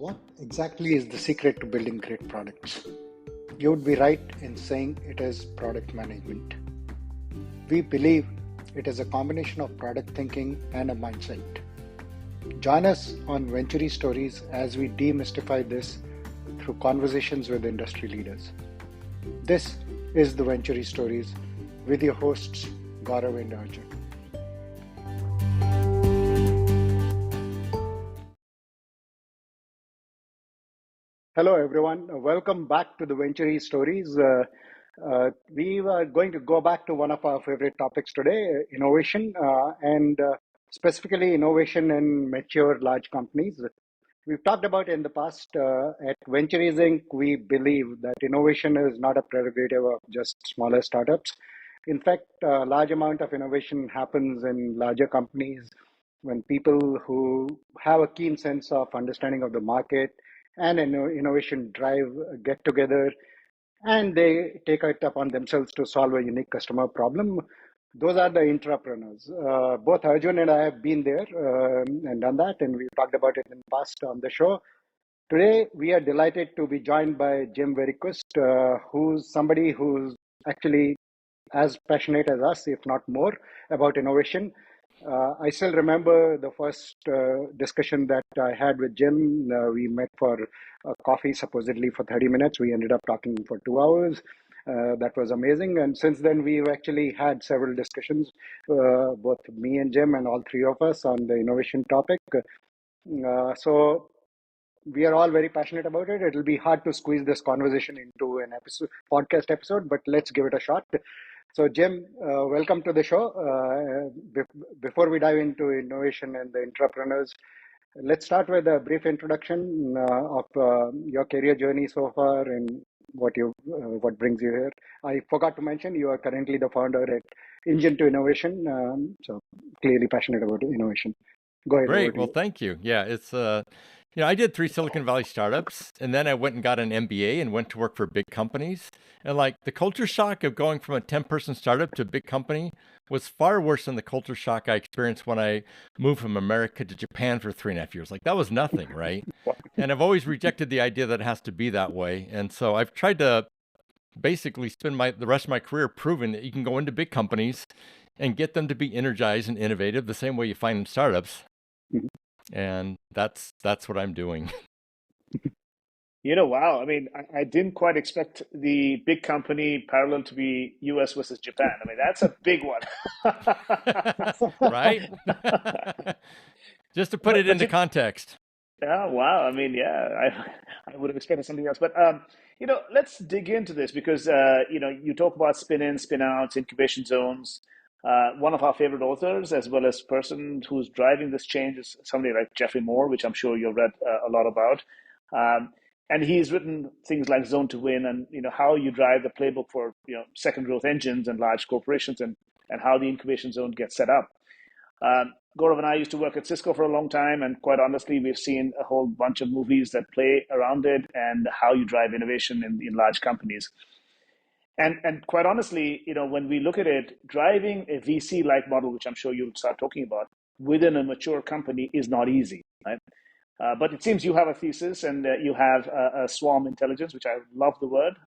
What exactly is the secret to building great products? You would be right in saying it is product management. We believe it is a combination of product thinking and a mindset. Join us on Venturis Stories as we demystify this through conversations with industry leaders. This is the Venturis Stories with your hosts, Gaurav and Arjun. Hello, everyone. Welcome back to the Venturis Stories. We are going to go back to one of our favorite topics today, innovation, and specifically innovation in mature large companies. We've talked about in the past at Venturis Inc. We believe that innovation is not a prerogative of just smaller startups. In fact, a large amount of innovation happens in larger companies when people who have a keen sense of understanding of the market and an innovation drive get together and they take it upon themselves to solve a unique customer problem. Those are the intrapreneurs. Both Arjun and I have been there and done that, and we've talked about it in the past on the show. Today, we are delighted to be joined by Jim Verquist, who's somebody who's actually as passionate as us, if not more, about innovation. I still remember the first discussion that I had with Jim. We met for a coffee, supposedly for 30 minutes. We ended up talking for 2 hours. That was amazing. And since then, we've actually had several discussions, both me and Jim and all three of us on the innovation topic. So we are all very passionate about it. It'll be hard to squeeze this conversation into an podcast episode, but let's give it a shot. So, Jim, welcome to the show. Before we dive into innovation and the entrepreneurs, let's start with a brief introduction of your career journey so far and what brings you here. I forgot to mention you are currently the founder at Engine to Innovation, so clearly passionate about innovation. Go ahead. Great. Well, thank you. Yeah, it's I did 3 Silicon Valley startups, and then I went and got an MBA and went to work for big companies. And like the culture shock of going from a 10-person startup to a big company was far worse than the culture shock I experienced when I moved from America to Japan for 3.5 years. Like that was nothing, right? And I've always rejected the idea that it has to be that way. And so I've tried to basically spend the rest of my career proving that you can go into big companies and get them to be energized and innovative the same way you find in startups. Mhm. And that's what I'm doing. Wow. I mean, I didn't quite expect the big company parallel to be US versus Japan. I mean, that's a big one. Right? Just to put it into you, context. yeah, wow. I mean, yeah, I would have expected something else. But, let's dig into this because, you talk about spin in, spin outs, incubation zones. One of our favorite authors, as well as person who's driving this change, is somebody like Jeffrey Moore, which I'm sure you've read a lot about. And he's written things like Zone to Win and how you drive the playbook for second growth engines and large corporations and how the incubation zone gets set up. Gaurav and I used to work at Cisco for a long time, and quite honestly, we've seen a whole bunch of movies that play around it and how you drive innovation in large companies. And quite honestly, when we look at it, driving a VC-like model, which I'm sure you'll start talking about, within a mature company is not easy, right? But it seems you have a thesis and you have a swarm intelligence, which I love the word,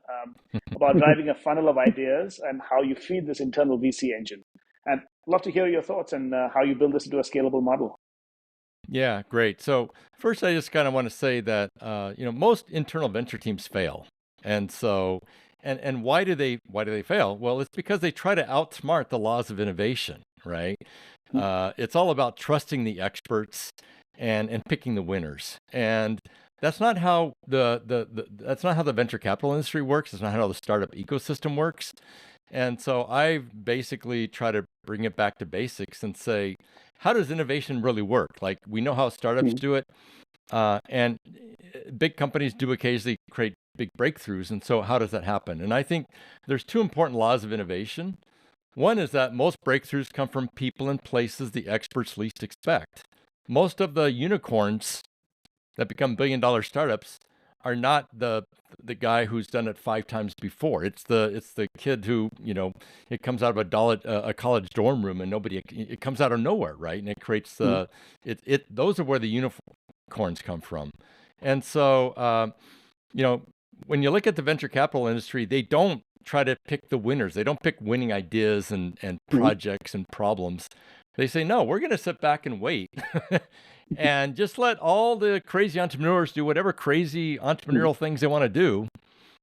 about driving a funnel of ideas and how you feed this internal VC engine. And I'd love to hear your thoughts and how you build this into a scalable model. Yeah, great. So first, I just kind of want to say that most internal venture teams fail, and so and why do they fail? Well, it's because they try to outsmart the laws of innovation, right? It's all about trusting the experts and picking the winners, and that's not how that's not how the venture capital industry works. It's not how the startup ecosystem works. And so I basically try to bring it back to basics and say, how does innovation really work? Like we know how startups do it, and big companies do occasionally create big breakthroughs. And so how does that happen? And I think there's 2 important laws of innovation. One is that most breakthroughs come from people and places the experts least expect. Most of the unicorns that become billion-dollar startups are not the guy who's done it 5 times before. It's the kid who it comes out of a college dorm room and it comes out of nowhere, right? And it creates those are where the unicorns come from. And so, you know, when you look at the venture capital industry, they don't try to pick the winners. They don't pick winning ideas and Mhm. projects and problems. They say, no, we're going to sit back and wait and just let all the crazy entrepreneurs do whatever crazy Mhm. entrepreneurial things they want to do.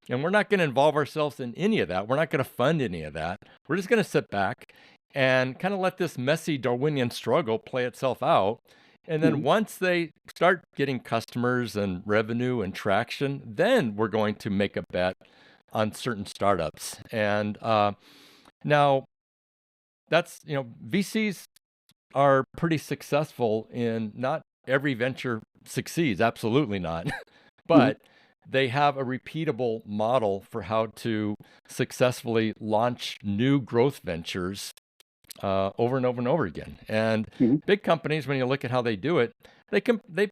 And we're not going to involve ourselves in any of that. We're not going to fund any of that. We're just going to sit back and kind of let this messy Darwinian struggle play itself out. And then Mhm. once they start getting customers and revenue and traction, then we're going to make a bet on certain startups. And now that's, VCs are pretty successful in not every venture succeeds, absolutely not. Mhm. But they have a repeatable model for how to successfully launch new growth ventures over and over and over again. And Mhm. big companies, when you look at how they do it, they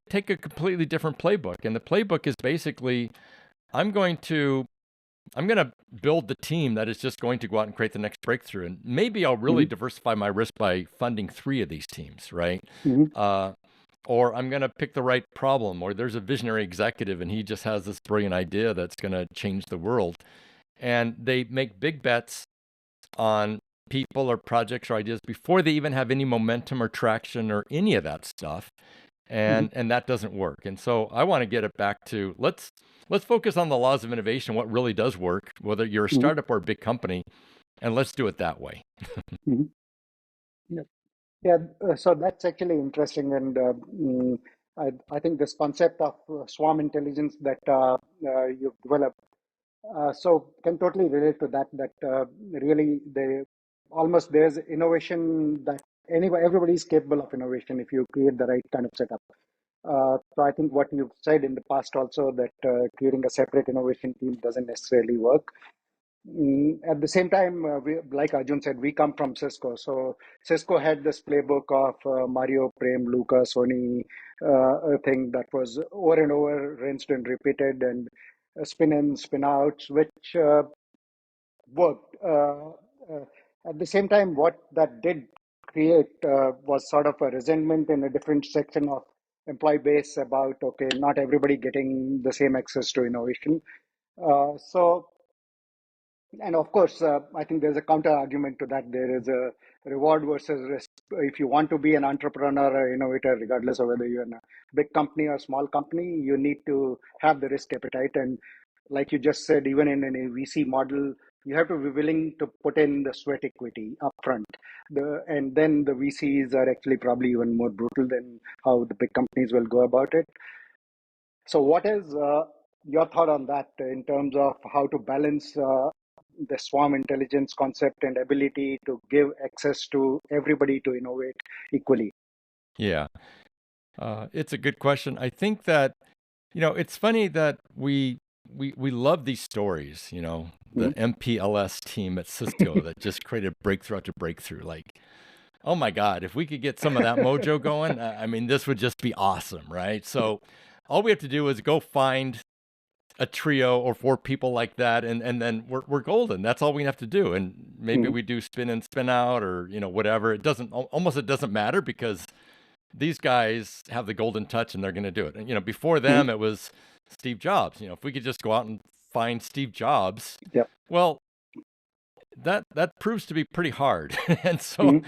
take a completely different playbook. And the playbook is basically, I'm going to I'm going to build the team that is just going to go out and create the next breakthrough. And maybe I'll really Mhm. diversify my risk by funding 3 of these teams, right? Mhm. Uh, or I'm going to pick the right problem, or there's a visionary executive and he just has this brilliant idea that's going to change the world. And they make big bets on people or projects or ideas before they even have any momentum or traction or any of that stuff. Mhm. And that doesn't work. And so I want to get it back to let's focus on the laws of innovation, what really does work, whether you're a Mhm. startup or a big company, and let's do it that way. Mhm. Yeah. Yeah. So that's actually interesting, and I think this concept of swarm intelligence that you've developed, so can totally relate to that. That really, there's innovation that everybody is capable of innovation if you create the right kind of setup. So I think what you've said in the past also, that creating a separate innovation team doesn't necessarily work. At the same time, like Arjun said, we come from Cisco. So Cisco had this playbook of Mario, Prem, Luca, Sony thing that was over and over, rinsed and repeated, and spin in, spin outs, which worked. At the same time, what that did create was sort of a resentment in a different section of employee base about, okay, not everybody getting the same access to innovation. So and of course, I think there's a counter argument to that. There is a reward versus risk. If you want to be an entrepreneur or innovator, regardless of whether you're in a big company or small company, you need to have the risk appetite. And like you just said, even in a VC model, you have to be willing to put in the sweat equity upfront. And then the VCs are actually probably even more brutal than how the big companies will go about it. So, what is your thought on that in terms of how to balance the swarm intelligence concept and ability to give access to everybody to innovate equally? Yeah, it's a good question. I think that it's funny that we love these stories. The Mhm. MPLS team at Cisco that just created breakthrough after breakthrough. Like, oh my God, if we could get some of that mojo going, I mean, this would just be awesome, right? So all we have to do is go find a trio or 4 people like that, and then we're golden. That's all we have to do. And maybe Mhm. we do spin in, spin out, or whatever. It doesn't matter because these guys have the golden touch and they're going to do it. And before Mhm. them it was Steve Jobs. If we could just go out and find Steve Jobs, Yep. well, that proves to be pretty hard. And so Mhm.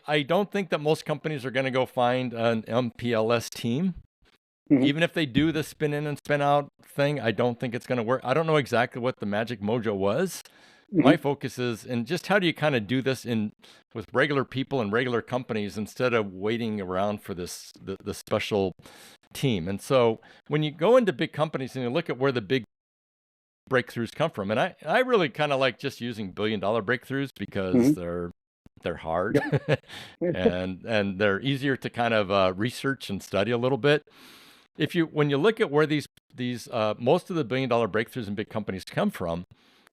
I don't think that most companies are going to go find an MPLS team. Mhm. Even if they do the spin in and spin out thing, I don't think it's going to work. I don't know exactly what the magic mojo was. My Mhm. focus is in just how do you kind of do this in with regular people and regular companies instead of waiting around for the special team. And so when you go into big companies and you look at where the big breakthroughs come from, and I really kind of like just using $1 billion breakthroughs because Mhm. they're hard Yep. and they're easier to kind of research and study a little bit. When you look at where these most of the $1 billion breakthroughs in big companies come from,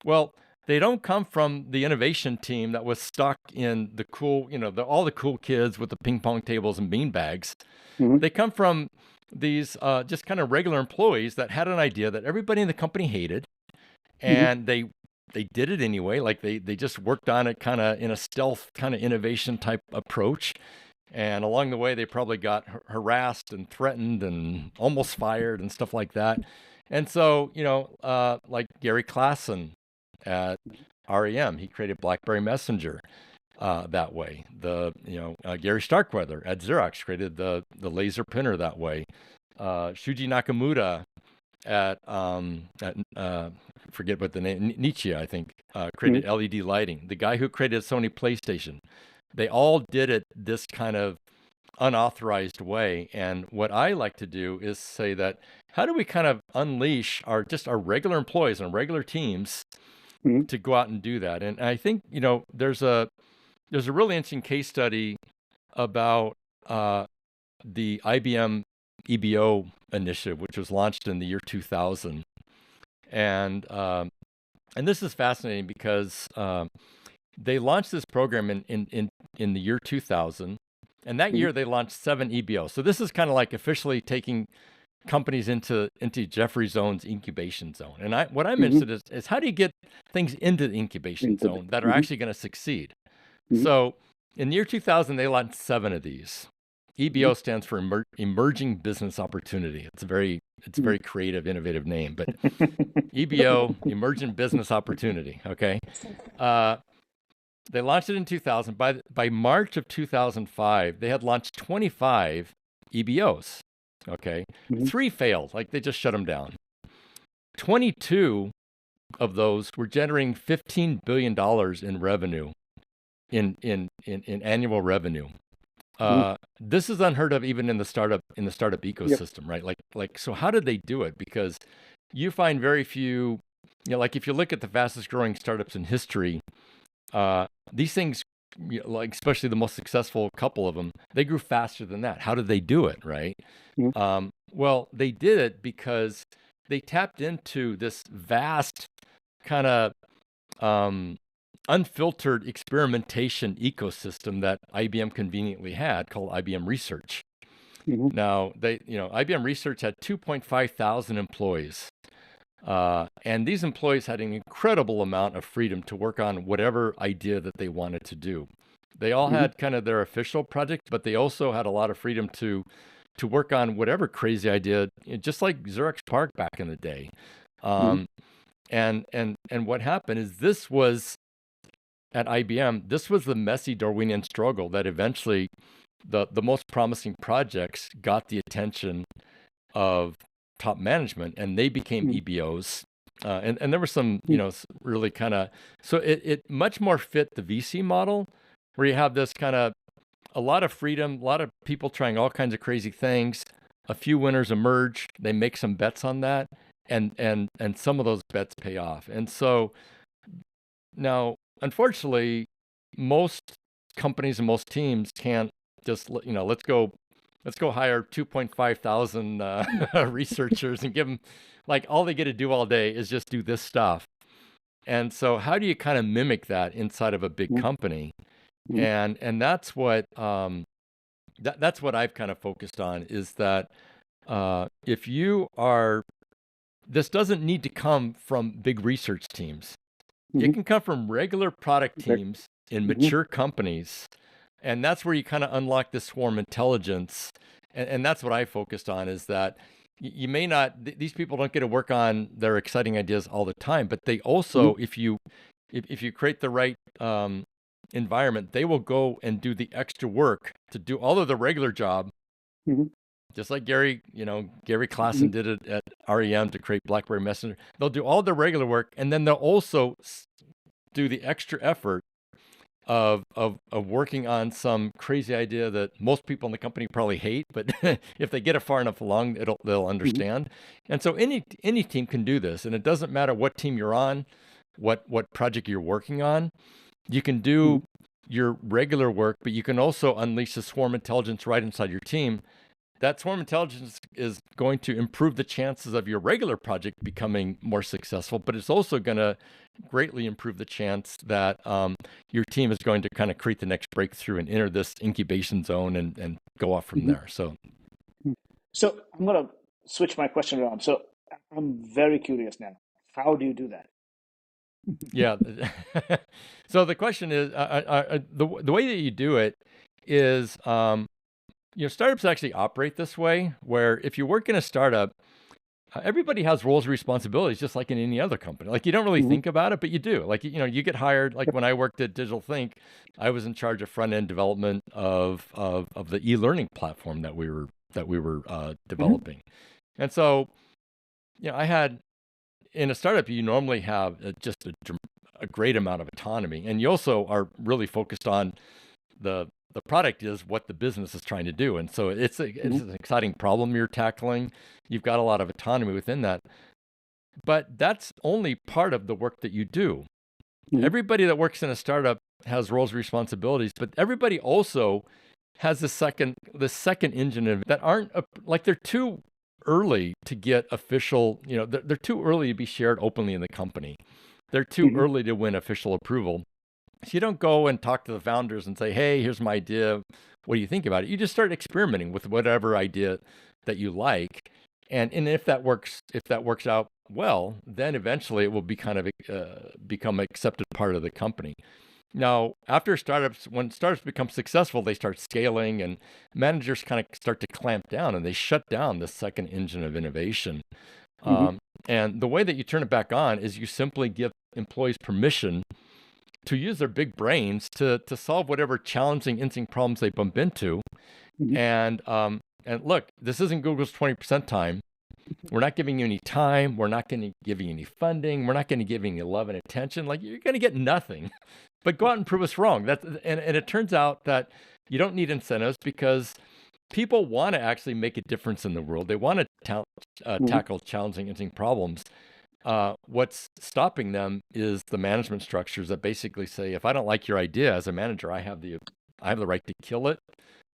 well, they don't come from the innovation team that was stuck in the cool, all the cool kids with the ping pong tables and bean bags. Mhm. They come from these just kind of regular employees that had an idea that everybody in the company hated, Mhm. and they did it anyway. Like they just worked on it kind of in a stealth kind of innovation type approach, And along the way, they probably got harassed and threatened and almost fired and stuff like that. And so, like Gary Classen at REM, he created BlackBerry Messenger that way. Gary Starkweather at Xerox created the laser printer that way. Shuji Nakamura at forget what the name, Nietzsche, I think, created LED lighting. The guy who created Sony PlayStation, they all did it this kind of unauthorized way. And what I like to do is say that how do we kind of unleash our regular employees and regular teams to go out and do that? And I think there's a really interesting case study about the IBM EBO initiative, which was launched in the year 2000. And this is fascinating because they launched this program in the year 2000. And that year they launched 7 EBOs. So this is kind of like officially taking companies into Jeffrey Zone's incubation zone. And what I'm interested is how do you get things into the incubation zone that are actually going to succeed? So in the year 2000, they launched 7 of these. EBO stands for Emerging Business Opportunity. It's a very creative, innovative name, but EBO, Emerging Business Opportunity. Okay, they launched it in 2000. By March of 2005, they had launched 25 EBOs. Okay, 3 failed, like they just shut them down. 22 of those were generating $15 billion in revenue, in annual revenue. This is unheard of even in the startup ecosystem, right? Like, so how did they do it? Because you find very few, like if you look at the fastest growing startups in history, these things, like especially the most successful couple of them, they grew faster than that. How did they do it, right? Well, they did it because they tapped into this vast kind of unfiltered experimentation ecosystem that IBM conveniently had, called IBM Research. Now, IBM Research had 2.5 thousand employees. And these employees had an incredible amount of freedom to work on whatever idea that they wanted to do. They all had kind of their official project, but they also had a lot of freedom to work on whatever crazy idea, just like Xerox PARC back in the day. And what happened is this was, at IBM, this was the messy Darwinian struggle that eventually the most promising projects got the attention of top management, and they became EBOs. And there were some, really kind of, so it much more fit the VC model, where you have this kind of a lot of freedom, a lot of people trying all kinds of crazy things. A few winners emerge. They make some bets on that, and some of those bets pay off. And so now, unfortunately, most companies and most teams can't just, let's go hire 2.5 thousand researchers and give them, like, all they get to do all day is just do this stuff. And so how do you kind of mimic that inside of a big company? And that's what that's what I've kind of focused on, is that if you are, this doesn't need to come from big research teams. It can come from regular product teams in mature companies. And that's where you kind of unlock this swarm intelligence. And that's what I focused on, is that you may not, these people don't get to work on their exciting ideas all the time, but they also, if you create the right environment, they will go and do the extra work to do all of the regular job. Just like Gary Classen did it at REM to create BlackBerry Messenger. They'll do all the regular work, and then they'll also do the extra effort of working on some crazy idea that most people in the company probably hate, but if they get it far enough along, they'll understand. And so any team can do this, and it doesn't matter what team you're on, what project you're working on. You can do your regular work, but you can also unleash the swarm intelligence right inside your team. That swarm intelligence is going to improve the chances of your regular project becoming more successful, but it's also going to greatly improve the chance that your team is going to kind of create the next breakthrough and enter this incubation zone and go off from there. So I'm going to switch my question around. So I'm very curious now. How do you do that? Yeah. So the question is, the way that you do it is, startups actually operate this way, where if you work in a startup, everybody has roles and responsibilities just like in any other company. Like you don't really think about it, but you do. Like, you get hired. Like when I worked at Digital Think, I was in charge of front end development of the e-learning platform that we were developing. And so, I had in a startup, you normally have just a great amount of autonomy, and you also are really focused on the product is what the business is trying to do. And so it's an exciting problem you're tackling. You've got a lot of autonomy within that. But that's only part of the work that you do. Everybody that works in a startup has roles and responsibilities, but everybody also has the second engine of that aren't like they're too early to get official, they're too early to be shared openly in the company. They're too early to win official approval. So you don't go and talk to the founders and say, hey, here's my idea. What do you think about it? You just start experimenting with whatever idea that you like. And if that works out well, then eventually it will be kind of become an accepted part of the company. Now, when startups become successful, they start scaling and managers kind of start to clamp down and they shut down the second engine of innovation. And the way that you turn it back on is you simply give employees permission to use their big brains to solve whatever challenging, interesting problems they bump into. And look, this isn't Google's 20% time. We're not giving you any time. We're not going to give you any funding. We're not going to give you any love and attention. Like you're going to get nothing. But go out and prove us wrong. And it turns out that you don't need incentives because people want to actually make a difference in the world. They want to tackle challenging, interesting problems. What's stopping them is the management structures that basically say, if I don't like your idea as a manager, I have the right to kill it.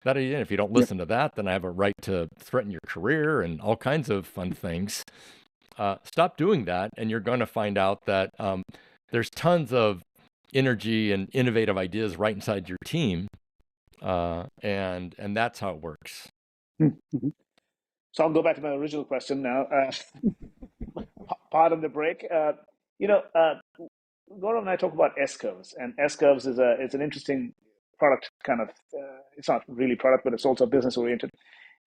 That idea. If you don't listen to that, then I have a right to threaten your career and all kinds of fun things. Stop doing that, and you're going to find out that there's tons of energy and innovative ideas right inside your team, and that's how it works. So I'll go back to my original question now. Part of the break. Gaurav and I talk about S-curves, and S-curves is it's an interesting product kind of. It's not really product, but it's also business oriented.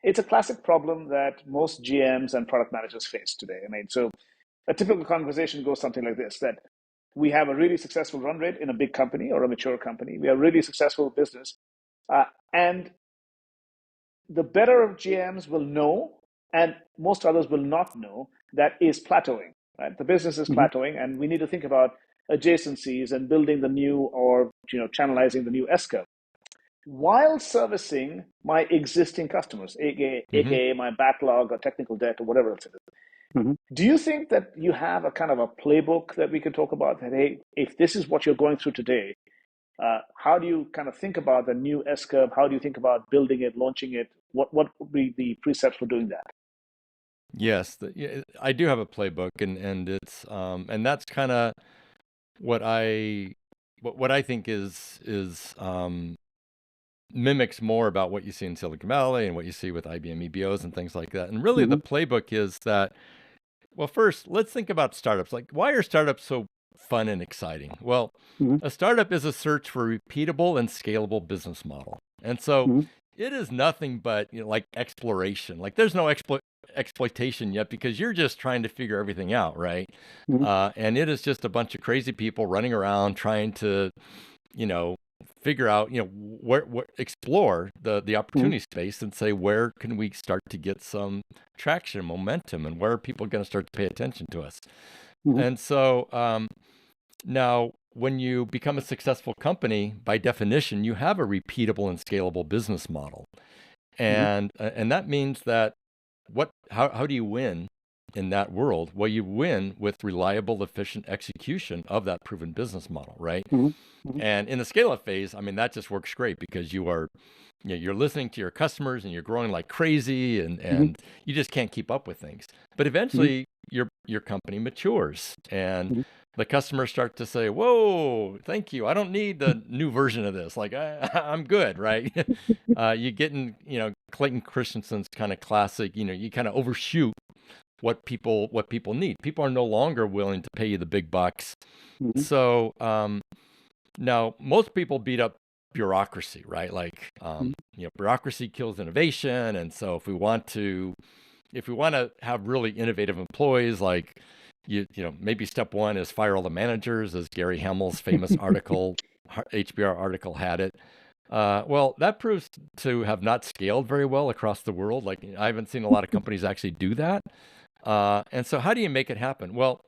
It's a classic problem that most GMs and product managers face today. I mean, so a typical conversation goes something like this: that we have a really successful run rate in a big company or a mature company. We are really successful business, and the better GMs will know, and most others will not know, that is plateauing, right? The business is plateauing, and we need to think about adjacencies and building the new or channelizing the new S-curve while servicing my existing customers, aka my backlog or technical debt or whatever else it is. Do you think that you have a kind of a playbook that we can talk about that, hey, if this is what you're going through today, how do you kind of think about the new S-curve? How do you think about building it, launching it? What would be the precepts for doing that? Yes, I do have a playbook, and it's and that's kind of what I think is mimics more about what you see in Silicon Valley and what you see with IBM EBOs and things like that. And really, the playbook is that, well, first, let's think about startups. Like, why are startups so fun and exciting? Well, a startup is a search for a repeatable and scalable business model. And so it is nothing but, like exploration. Like there's no exploitation yet because you're just trying to figure everything out, right? And it is just a bunch of crazy people running around trying to, figure out, explore the opportunity space and say, where can we start to get some traction, momentum, and where are people going to start to pay attention to us? And so now, when you become a successful company, by definition, you have a repeatable and scalable business model, and that means that how do you win in that world? Well, you win with reliable, efficient execution of that proven business model, right? And in the scale-up phase, I mean, that just works great because you're listening to your customers and you're growing like crazy, and you just can't keep up with things. But eventually, your company matures, and the customers start to say, "Whoa, thank you. I don't need the new version of this. Like I'm good, right?" You get in, Clayton Christensen's kind of classic. You kind of overshoot what people need. People are no longer willing to pay you the big bucks. So now most people beat up bureaucracy, right? Like, bureaucracy kills innovation. And so if we want to have really innovative employees, like maybe step one is fire all the managers, as Gary Hamel's famous article, HBR article had it. Well, that proves to have not scaled very well across the world. Like, I haven't seen a lot of companies actually do that. And so how do you make it happen? Well,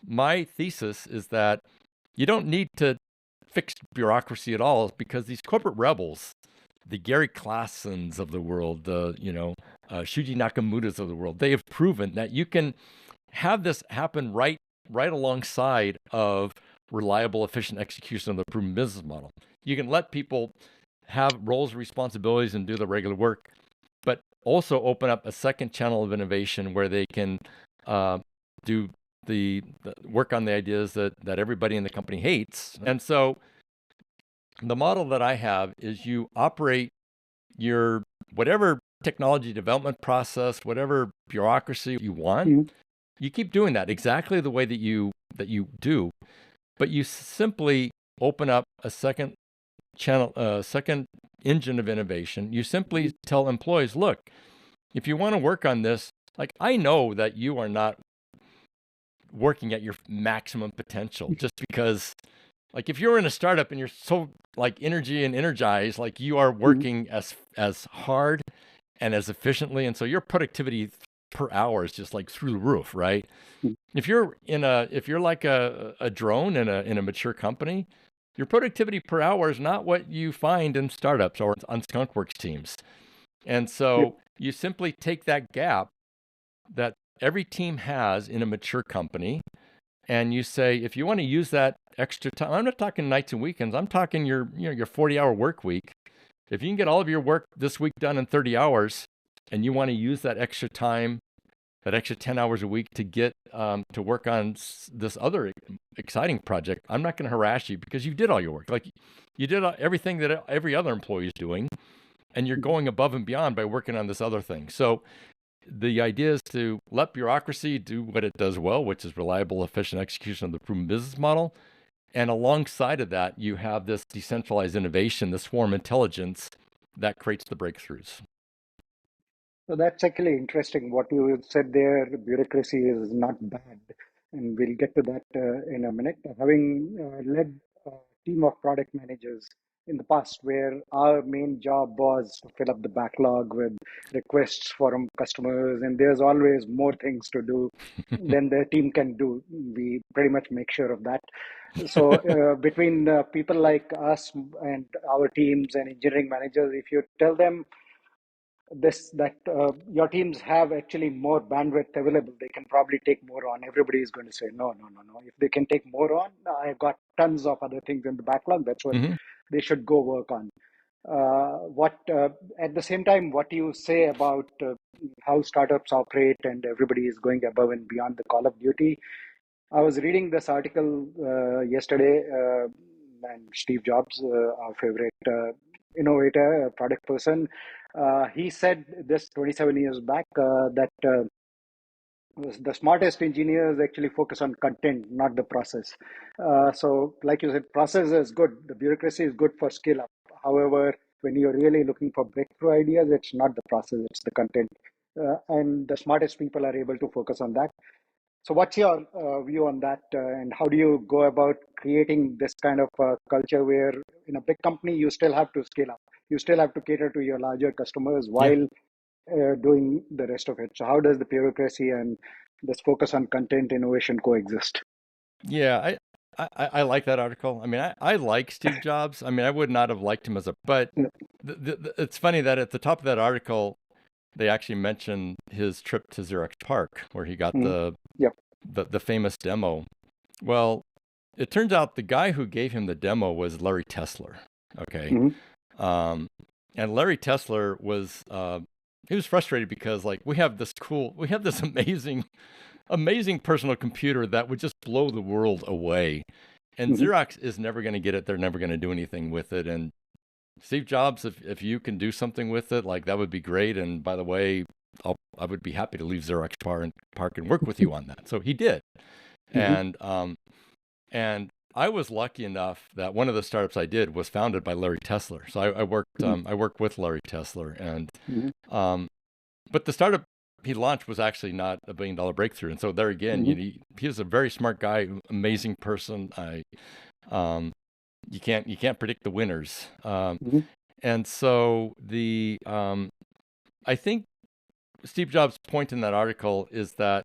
my thesis is that you don't need to fix bureaucracy at all, because these corporate rebels, the Gary Classens of the world, the Shuji Nakamoto's of the world, they have proven that you can have this happen right alongside of reliable, efficient execution of the proven business model. You can let people have roles and responsibilities and do the regular work, but also open up a second channel of innovation where they can do the work on the ideas that everybody in the company hates. And so the model that I have is you operate your whatever technology development process, whatever bureaucracy you want, you keep doing that exactly the way that you do, but you simply open up a second channel, second engine of innovation. You simply tell employees, look, if you want to work on this, like, I know that you are not working at your maximum potential just because, like, if you're in a startup and you're so like energy and energized, like, you are working as hard and as efficiently, and so your productivity per hour is just like through the roof, right? If you're like a drone in a mature company, your productivity per hour is not what you find in startups or on skunkworks teams. And so you simply take that gap that every team has in a mature company, and you say, if you want to use that extra time, I'm not talking nights and weekends, I'm talking your 40-hour work week. If you can get all of your work this week done in 30 hours, and you want to use that extra time, that extra 10 hours a week to get to work on this other exciting project, I'm not going to harass you because you did all your work. Like, you did everything that every other employee is doing, and you're going above and beyond by working on this other thing. So the idea is to let bureaucracy do what it does well, which is reliable, efficient execution of the proven business model. And alongside of that, you have this decentralized innovation, this swarm intelligence that creates the breakthroughs. So that's actually interesting what you said there. Bureaucracy is not bad, and we'll get to that in a minute. Having led a team of product managers in the past, where our main job was to fill up the backlog with requests from customers, and there's always more things to do than the team can do. We pretty much make sure of that. So between people like us and our teams and engineering managers, if you tell them that your teams have actually more bandwidth available, they can probably take more on. Everybody is going to say no, no, no, no. If they can take more on, I've got tons of other things in the backlog. That's what they should go work on. What at the same time, what you say about how startups operate and everybody is going above and beyond the call of duty. I was reading this article yesterday, and Steve Jobs, our favorite innovator, product person, he said this 27 years back that the smartest engineers actually focus on content, not the process. So, like you said, process is good. The bureaucracy is good for scale up. However, when you're really looking for breakthrough ideas, it's not the process, it's the content. And the smartest people are able to focus on that. So, what's your view on that, and how do you go about creating this kind of culture where, in a big company, you still have to scale up, you still have to cater to your larger customers Yeah. while doing the rest of it? So, how does the bureaucracy and this focus on content innovation coexist? Yeah, I like that article. I mean, I like Steve Jobs. I mean, I would not have liked him but it's funny that at the top of that article, they actually mentioned his trip to Xerox PARC, where he got Yep. the famous demo. Well, it turns out the guy who gave him the demo was Larry Tesler. Okay. And Larry Tesler was, he was frustrated because, like, we have this amazing personal computer that would just blow the world away. And Xerox is never going to get it. They're never going to do anything with it. And Steve Jobs, if you can do something with it, like, that would be great. And by the way, I would be happy to leave Xerox PARC and work with you on that. So he did. And I was lucky enough that one of the startups I did was founded by Larry Tesler. So I worked with Larry Tesler, and Mhm. um, but the startup he launched was actually not a $1 billion breakthrough. And so there again, Mhm. he was a very smart guy, amazing person. Um, you can't predict the winners. Mhm. And so I think Steve Jobs' point in that article is that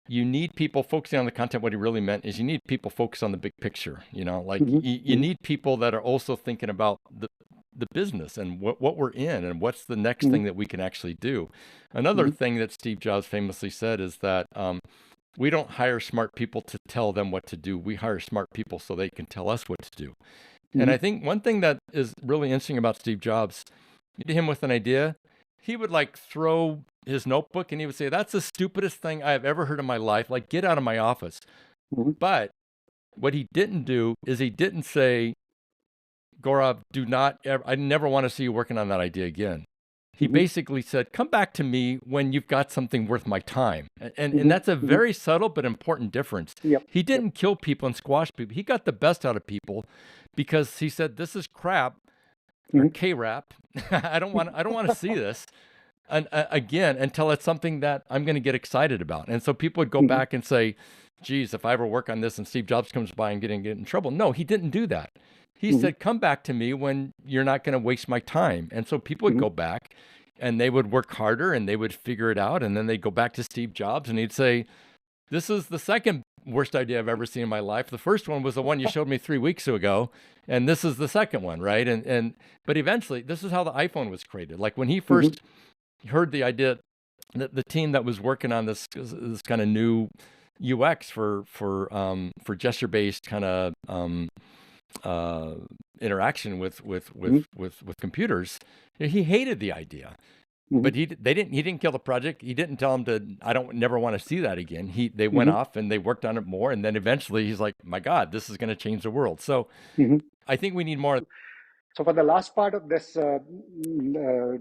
you need people focusing on the content. What he really meant is you need people focused on the big picture. Like Mhm. you need people that are also thinking about the business and what we're in and what's the next Mhm. thing that we can actually do. Another Mhm. thing that Steve Jobs famously said is that we don't hire smart people to tell them what to do. We hire smart people so they can tell us what to do. And Mhm. I think one thing that is really interesting about Steve Jobs, you get him with an idea, he would like throw his notebook and he would say, "That's the stupidest thing I have ever heard in my life. Like, get out of my office." Mhm. But what he didn't do is he didn't say, "Gaurav, do not ever, I never want to see you working on that idea again." He Mhm. basically said, "Come back to me when you've got something worth my time." And Mhm. that's a Mhm. very subtle but important difference. Yep. He Yep. didn't kill people and squash people. He got the best out of people because he said, "This is crap or Mhm. K-rap. I don't want to see this." And again, until it's something that I'm going to get excited about. And so people would go Mhm. back and say, "Geez, if I ever work on this and Steve Jobs comes by and get in trouble." No, he didn't do that. He Mhm. said, "Come back to me when you're not going to waste my time." And so people would Mhm. go back and they would work harder and they would figure it out. And then they'd go back to Steve Jobs and he'd say, "This is the second worst idea I've ever seen in my life. The first one was the one you showed me 3 weeks ago. And this is the second one, right?" But eventually, this is how the iPhone was created. Like when he Mhm. first heard the idea, the team that was working on this kind of new UX for gesture based kind of uh, interaction Mhm. with computers, he hated the idea. Mhm. But he didn't kill the project. He didn't tell him to I don't never want to see that again. They went Mhm. off and they worked on it more, and then eventually he's like, "My God, this is going to change the world." So Mhm. I think we need more. So for the last part of this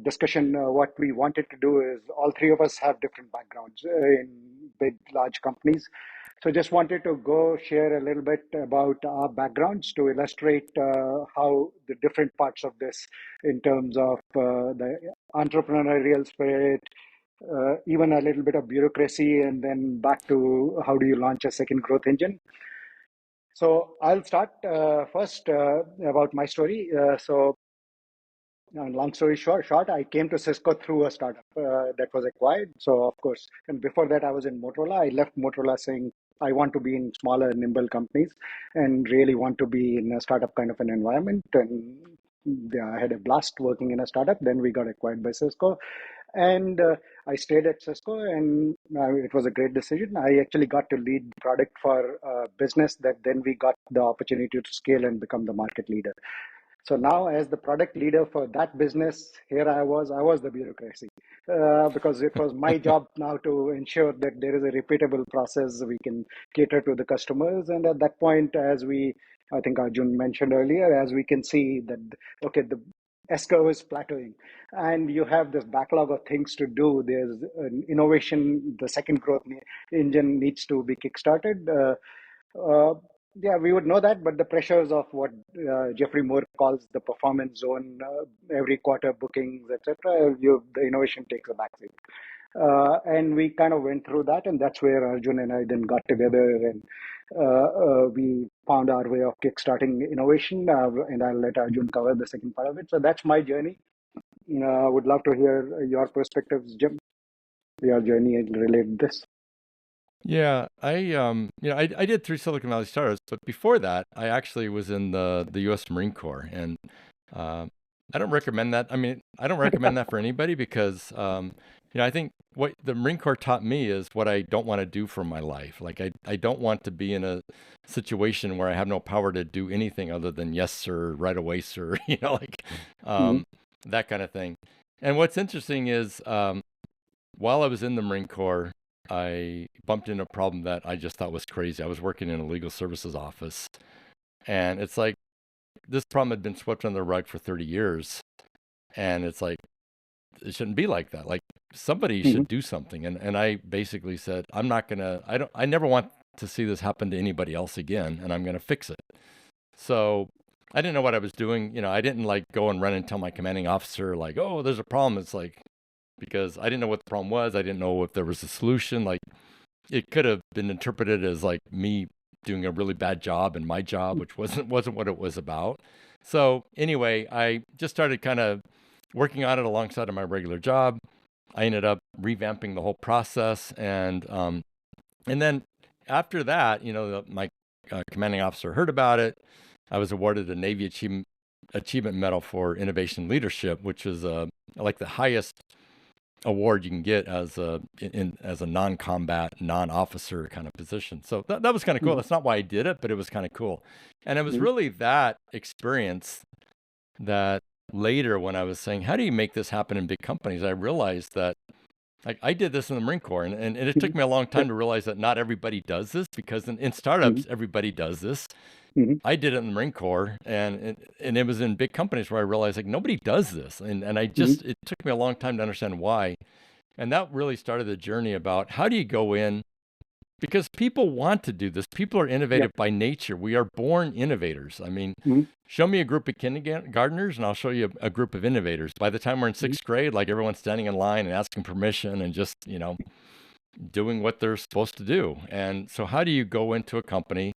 discussion, what we wanted to do is all three of us have different backgrounds in big, large companies. So just wanted to go share a little bit about our backgrounds to illustrate how the different parts of this in terms of the entrepreneurial spirit, even a little bit of bureaucracy, and then back to how do you launch a second growth engine. So I'll start first about my story. Long story short, I came to Cisco through a startup that was acquired. So, of course, and before that, I was in Motorola. I left Motorola saying I want to be in smaller, nimble companies and really want to be in a startup kind of an environment. And yeah, I had a blast working in a startup. Then we got acquired by Cisco. And I stayed at Cisco, and it was a great decision. I actually got to lead product for business that then we got the opportunity to scale and become the market leader. So now, as the product leader for that business, I was the bureaucracy because it was my job now to ensure that there is a repeatable process we can cater to the customers. And at that point, I think Arjun mentioned earlier, as we can see that, okay, the S curve is plateauing and you have this backlog of things to do. There's an innovation, the second growth engine needs to be kickstarted. Uh, yeah, we would know that, but the pressures of what Jeffrey Moore calls the performance zone, every quarter bookings, etc., the innovation takes a backseat. And we kind of went through that, and that's where Arjun and I then got together and we found our way of kickstarting innovation. And I'll let Arjun cover the second part of it. So that's my journey. Would love to hear your perspectives, Jim, your journey related to this. Yeah, I did 3 Silicon Valley startups, but before that, I actually was in the U.S. Marine Corps, and um, I don't recommend that. I mean, I don't recommend that for anybody because I think what the Marine Corps taught me is what I don't want to do for my life. Like I don't want to be in a situation where I have no power to do anything other than yes, sir, right away, sir. Like Mhm. um, that kind of thing. And what's interesting is while I was in the Marine Corps, I bumped into a problem that I just thought was crazy. I was working in a legal services office, and it's like this problem had been swept under the rug for 30 years. And it's like, it shouldn't be like that. Like somebody Mhm. should do something. And I basically said, I'm not gonna, I never want to see this happen to anybody else again, and I'm going to fix it. So I didn't know what I was doing. You know, I didn't like go and run and tell my commanding officer like, oh, there's a problem. It's like, because I didn't know what the problem was. I didn't know if there was a solution. Like, it could have been interpreted as like me doing a really bad job in my job, which wasn't what it was about. So anyway, I just started kind of working on it alongside of my regular job. I ended up revamping the whole process, and then after that, you know, my commanding officer heard about it. I was awarded a Navy Achievement Medal for Innovation Leadership, which is like the highest award you can get as a non-combat, non-officer kind of position. So that was kind of cool. That's not why I did it, but it was kind of cool. And it was really that experience that later, when I was saying, how do you make this happen in big companies? I realized that I did this in the Marine Corps, and it took me a long time to realize that not everybody does this, because in startups, everybody does this. I did it in the Marine Corps, and it was in big companies where I realized like nobody does this, and I just it took me a long time to understand why, and that really started the journey about how do you go in, because people want to do this. People are innovative by nature. We are born innovators. I mean, show me a group of kindergartners, and I'll show you a group of innovators. By the time we're in sixth grade, like everyone's standing in line and asking permission and just doing what they're supposed to do. And so, how do you go into a company?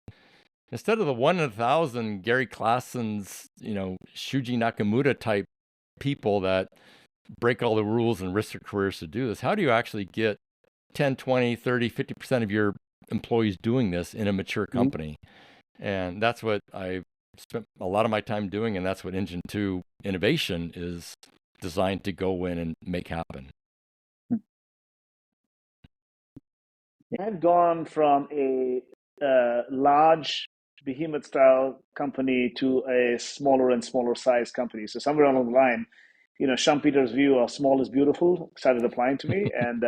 Instead of the 1 in 1,000 Gary Claasson's, Shuji Nakamura type people that break all the rules and risk their careers to do this, how do you actually get 10, 20, 30, 50% of your employees doing this in a mature company? And that's what I spent a lot of my time doing, and that's what Engine 2 Innovation is designed to go in and make happen. I've gone from a large behemoth style company to a smaller and smaller size company. So somewhere along the line, Schumpeter's view of small is beautiful started applying to me. And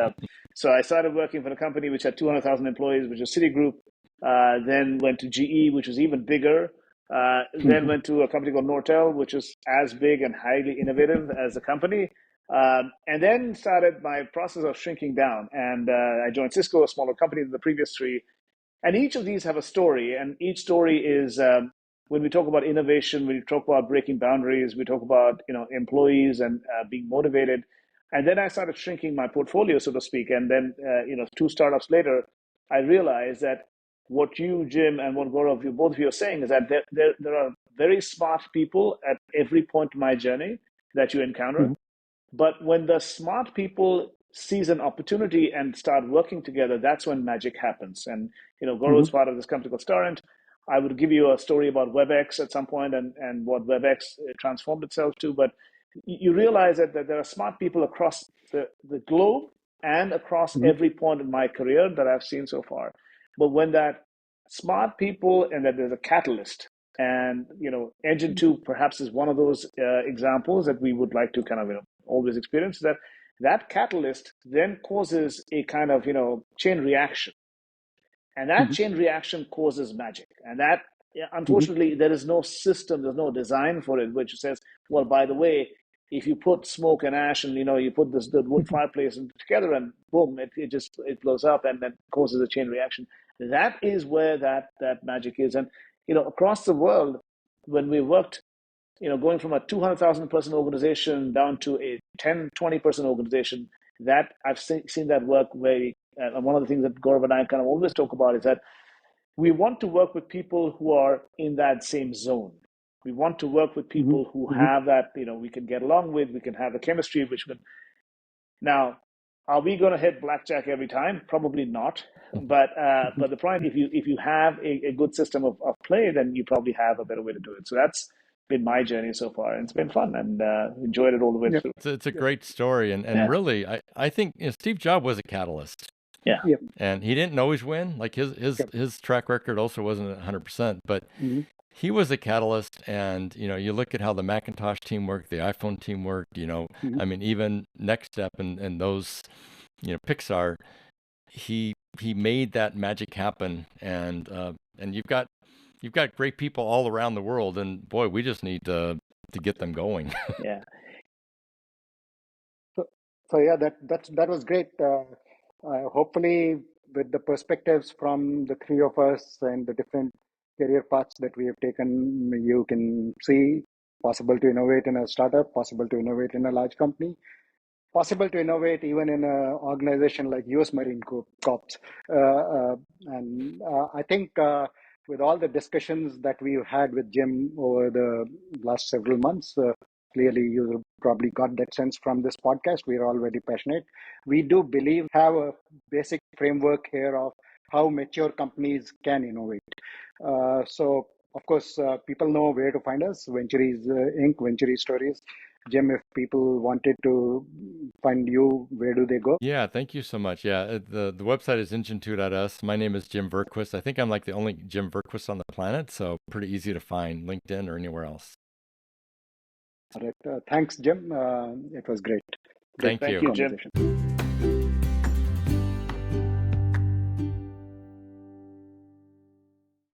so I started working for a company which had 200,000 employees, which was Citigroup, then went to GE, which was even bigger, then went to a company called Nortel, which is as big and highly innovative as the company. And then started my process of shrinking down. And I joined Cisco, a smaller company than the previous three. And each of these have a story. And each story is, when we talk about innovation, we talk about breaking boundaries, we talk about employees and being motivated. And then I started shrinking my portfolio, so to speak. And then, 2 startups later, I realized that what you, Jim, and what Gaurav, both of you are saying is that there are very smart people at every point in my journey that you encounter. But when the smart people seize an opportunity and start working together, that's when magic happens. And Gaurav's part of this company called Starent. I would give you a story about WebEx at some point and what WebEx transformed itself to. But you realize that there are smart people across the globe and across every point in my career that I've seen so far. But when that smart people and that there's a catalyst, and Engine 2 perhaps is one of those examples that we would like to kind of always experience, that catalyst then causes a kind of chain reaction, and that chain reaction causes magic. And that, unfortunately, there is no system, there's no design for it, which says, well, by the way, if you put smoke and ash and you put the wood fireplace together and boom, it blows up and then causes a chain reaction. That is where that magic is. And across the world, when we worked, going from a 200,000 person organization down to a 10, 20 person organization, that I've seen that work very. And one of the things that Gaurav and I kind of always talk about is that we want to work with people who are in that same zone. We want to work with people who have that, we can get along with, we can have the chemistry, now, are we going to hit blackjack every time? Probably not. But the point, if you have a good system of play, then you probably have a better way to do it. So that's been my journey so far, and it's been fun, and enjoyed it all the way through. It's a great story, and really, I think Steve Jobs was a catalyst. Yeah. And he didn't always win. Like his track record also wasn't 100%, but he was a catalyst. And you look at how the Macintosh team worked, the iPhone team worked. I mean, even Next Step and those, Pixar, he made that magic happen. And you've got great people all around the world, and boy, we just need to get them going. Yeah. So yeah, that was great. Hopefully, with the perspectives from the three of us and the different career paths that we have taken, you can see possible to innovate in a startup, possible to innovate in a large company, possible to innovate even in an organization like U.S Marine Corps. And I think with all the discussions that we've had with Jim over the last several months, clearly you probably got that sense from this podcast. We are all very passionate. We do believe have a basic framework here of how mature companies can innovate. So, of course, people know where to find us, Venturis Inc., Venturis Stories. Jim, if people wanted to find you, where do they go? Yeah, thank you so much. Yeah, the website is engine2.us. My name is Jim Verquist. I think I'm like the only Jim Verquist on the planet, so pretty easy to find LinkedIn or anywhere else. All right. Thanks, Jim. It was great. Great Thank Thank you. you, Jim. conversation.